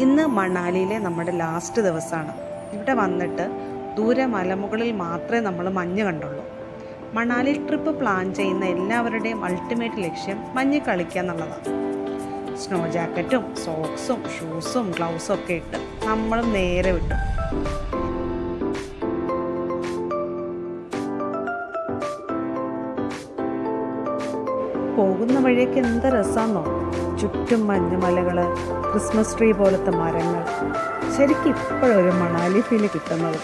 ഇന്ന് മണാലിയിലെ നമ്മുടെ ലാസ്റ്റ് ദിവസമാണ്. ഇവിടെ വന്നിട്ട് ദൂരെ മലമുകളിൽ മാത്രമേ നമ്മൾ മഞ്ഞ് കണ്ടുള്ളൂ. മണാലി ട്രിപ്പ് പ്ലാൻ ചെയ്യുന്ന എല്ലാവരുടെയും അൾട്ടിമേറ്റ് ലക്ഷ്യം മഞ്ഞ് കളിക്കുക എന്നുള്ളതാണ്. സ്നോ ജാക്കറ്റും സോക്സും ഷൂസും ഗ്ലൗസും ഒക്കെ ഇട്ട് നമ്മളും നേരെ വിട്ടു. പോകുന്ന വഴിയൊക്കെ എന്ത് രസമാണെന്നോ. ചുറ്റും മഞ്ഞുമലകൾ, ക്രിസ്മസ് ട്രീ പോലത്തെ മരങ്ങൾ. ശരിക്കും ഇപ്പോഴൊരു മണാലി ഫീല് കിട്ടുന്നത്.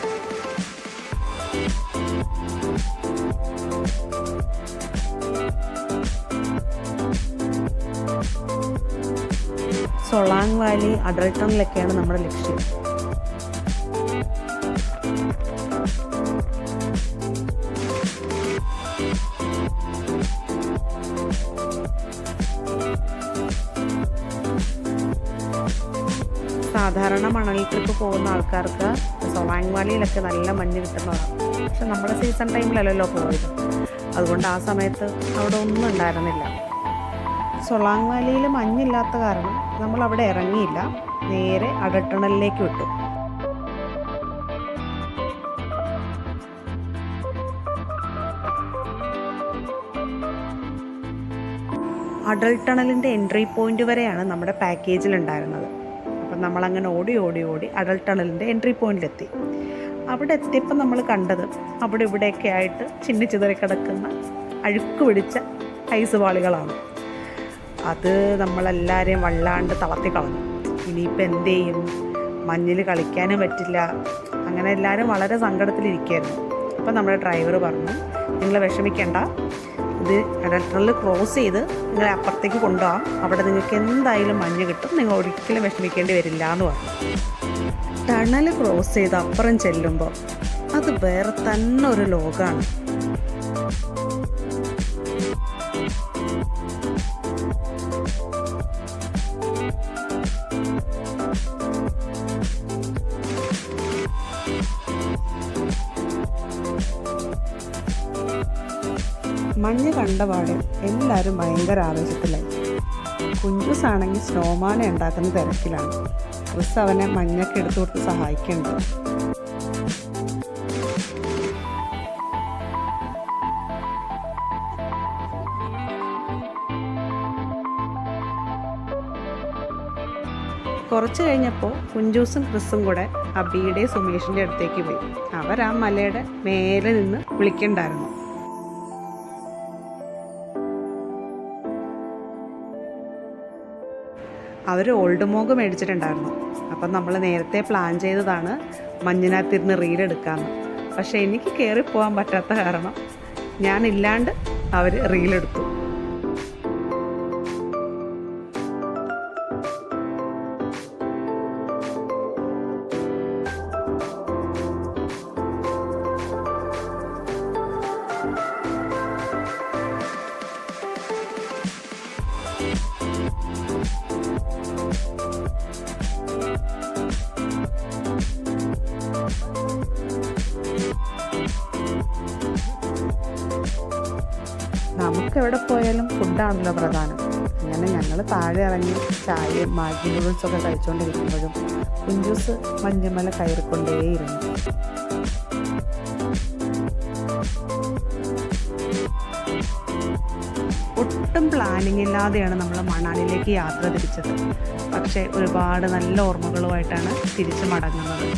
സൊളാങ് വാലി, അഡൽട്ടണിലൊക്കെയാണ് നമ്മുടെ ലക്ഷ്യം. സാധാരണ മണൽ ട്രിപ്പ് പോകുന്ന ആൾക്കാർക്ക് സൊളാങ് വാലിയിലൊക്കെ നല്ല മഞ്ഞ് കിട്ടുന്നതാണ്. പക്ഷെ നമ്മുടെ സീസൺ ടൈമിലല്ലല്ലോ പോയത്, അതുകൊണ്ട് ആ സമയത്ത് അവിടെ ഒന്നും ഉണ്ടായിരുന്നില്ല. സൊളാങ് വാലിയിൽ മഞ്ഞില്ലാത്ത കാരണം നമ്മൾ അവിടെ ഇറങ്ങിയില്ല, നേരെ അഡൽട്ടണിലേക്ക് വിട്ടു. അഡൽട്ടണലിൻ്റെ എൻട്രി പോയിന്റ് വരെയാണ് നമ്മുടെ പാക്കേജിലുണ്ടായിരുന്നത്. അപ്പം നമ്മളങ്ങനെ ഓടി അഡൽട്ടണലിൻ്റെ എൻട്രി പോയിന്റിലെത്തി. അവിടെ എത്തിയപ്പോൾ നമ്മൾ കണ്ടത് അവിടെ ഇവിടെയൊക്കെ ആയിട്ട് ചിന്നിച്ചിതറി കിടക്കുന്ന അഴുക്ക് പിടിച്ച ഐസ് പാളികളാണ്. അത് നമ്മളെല്ലാവരെയും വല്ലാണ്ട് തളർത്തി കളഞ്ഞു. ഇനിയിപ്പോൾ എന്ത് ചെയ്യും, മഞ്ഞിൽ കളിക്കാനും പറ്റില്ല. അങ്ങനെ എല്ലാവരും വളരെ സങ്കടത്തിലിരിക്കുകയായിരുന്നു. അപ്പം നമ്മുടെ ഡ്രൈവർ പറഞ്ഞു, നിങ്ങൾ വിഷമിക്കേണ്ട, ഇത് അഡൽട്ടണിൽ ക്രോസ് ചെയ്ത് നിങ്ങളെ അപ്പുറത്തേക്ക് കൊണ്ടുപോകാം, അവിടെ നിങ്ങൾക്ക് എന്തായാലും മഞ്ഞ് കിട്ടും, നിങ്ങൾ ഒരിക്കലും വിഷമിക്കേണ്ടി വരില്ല എന്ന് പറഞ്ഞു. ടണൽ ക്രോസ് ചെയ്ത് അപ്പുറം ചെല്ലുമ്പോൾ അത് വേറെ തന്നെ ഒരു ലോകമാണ്. മഞ്ഞ് കണ്ടപാടെ എല്ലാവരും ഭയങ്കര ആവേശത്തിലായി. കുഞ്ചൂസാണെങ്കിൽ സ്നോമാനെ ഉണ്ടാക്കുന്ന തിരക്കിലാണ്. ക്രിസ് അവനെ മഞ്ഞൊക്കെ എടുത്തു കൊടുത്ത് സഹായിക്കുന്നുണ്ട്. കുറച്ച് കഴിഞ്ഞപ്പോൾ കുഞ്ചൂസും ക്രിസും കൂടെ അബിയുടെയും സുമേഷിൻ്റെ അടുത്തേക്ക് പോയി. അവർ ആ മലയുടെ മേലെ നിന്ന് വിളിക്കണ്ടായിരുന്നു. അവർ ഓൾഡ് മോഗ് മേടിച്ചിട്ടുണ്ടായിരുന്നു. അപ്പം നമ്മൾ നേരത്തെ പ്ലാൻ ചെയ്തതാണ് മഞ്ഞിനകത്തിരുന്ന് റീലെടുക്കാമെന്ന്. പക്ഷേ എനിക്ക് കയറിപ്പോകാൻ പറ്റാത്ത കാരണം ഞാനില്ലാണ്ട് അവർ റീലെടുത്തു. നമുക്കെവിടെ പോയാലും ഫുഡാണല്ലോ പ്രധാനം. അങ്ങനെ ഞങ്ങൾ താഴെ ഇറങ്ങി ചായയും മാഗി നൂഡിൽസൊക്കെ കഴിച്ചുകൊണ്ടിരിക്കുമ്പോഴും കുഞ്ചൂസ് മഞ്ഞുമല കയറിക്കൊണ്ടേയിരുന്നു. ഒട്ടും പ്ലാനിങ് ഇല്ലാതെയാണ് നമ്മൾ മണാലിയിലേക്ക് യാത്ര തിരിച്ചത്. പക്ഷേ ഒരുപാട് നല്ല ഓർമ്മകളുമായിട്ടാണ് തിരിച്ചു മടങ്ങുന്നത്.